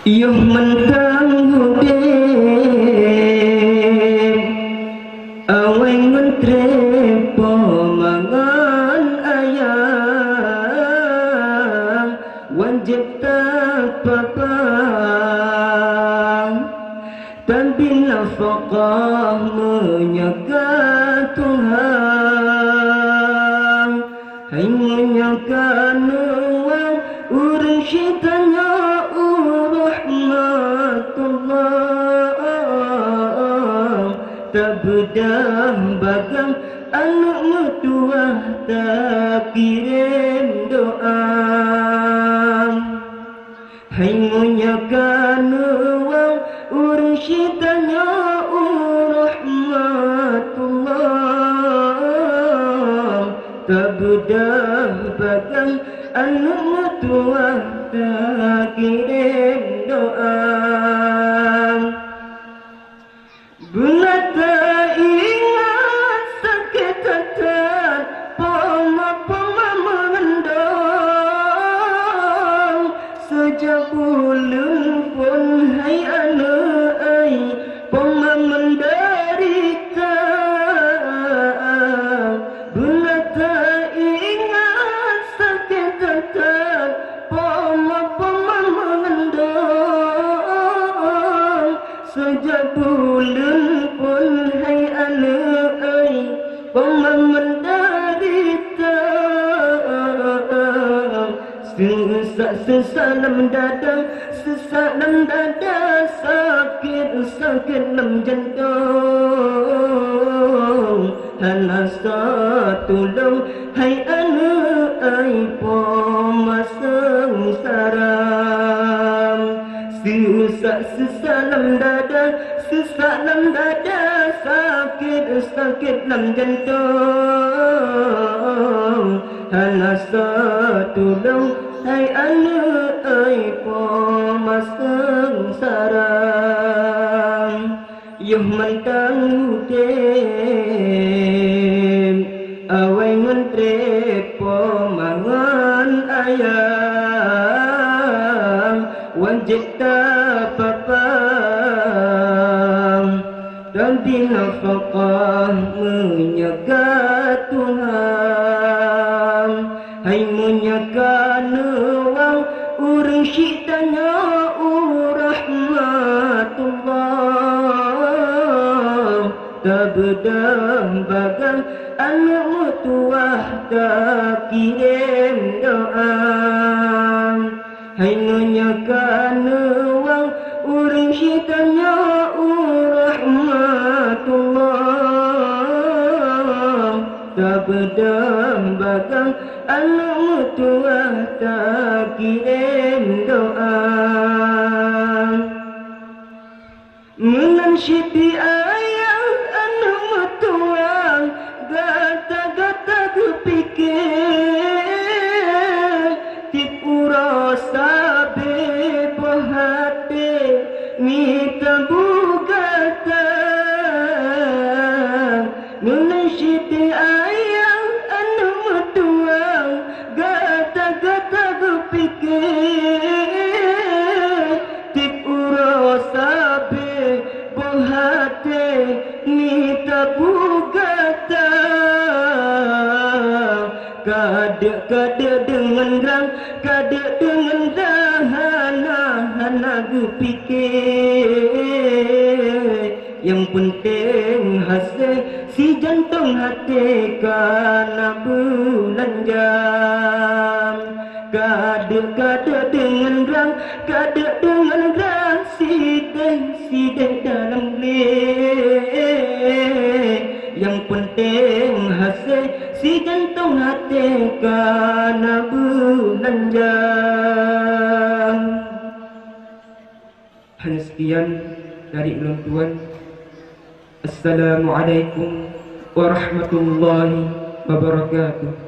Yo mentang hudin aweng mentre pomangan ayang wajib tak papang tapi nafkah menyaga Tuhan hai menyaga nuang urang syitanya tak bedah bagang anak mertua tak kirim doa hai munyakan uang urang syitanya rahmatullah tak bedah bagang anak mertua tak kirim doa guna tak ingat sakit hati poma mengendang sejak bulan pun hai anak ai poma menderita guna tak ingat sakit hati poma mengendang sejak bulan pun hai anak ai poma menderita sesak dalam dada sakit dalam jantung halasa tolong hai anak ai poma sengsara sesak dalam dada sakit dalam jantung halasa tolong hai anak ai poma sengsara yo mentang hudin aweng mentre pomangan ayang wajib tak papang dan binafkah menyaga Tuhan hai menyaga nuang urang syitanya rahmatullah tak bedah bagang anak mertua tak kirim doa hai menyaga nuang urang syitanya rahmatullah tak bedah bagang anak mertua tak kirim doa menansyidi ayang anak mertua gata-gata kepikir tipu rasa bebo hati minta bugata menansyidi ayang anak mertua gata-gata kepikir tipu rasa bebo hati minta bugata kada dengan rang kada dengan dahana gepikir yang penting hasil si jantung hati kana bulan jam kada dengan rang kada dengan rang sidai dalam leh yang penting hasil si jantung hati kana bulan jam. Hanya sekian dari ulun tuan. Assalamualaikum warahmatullahi wabarakatuh.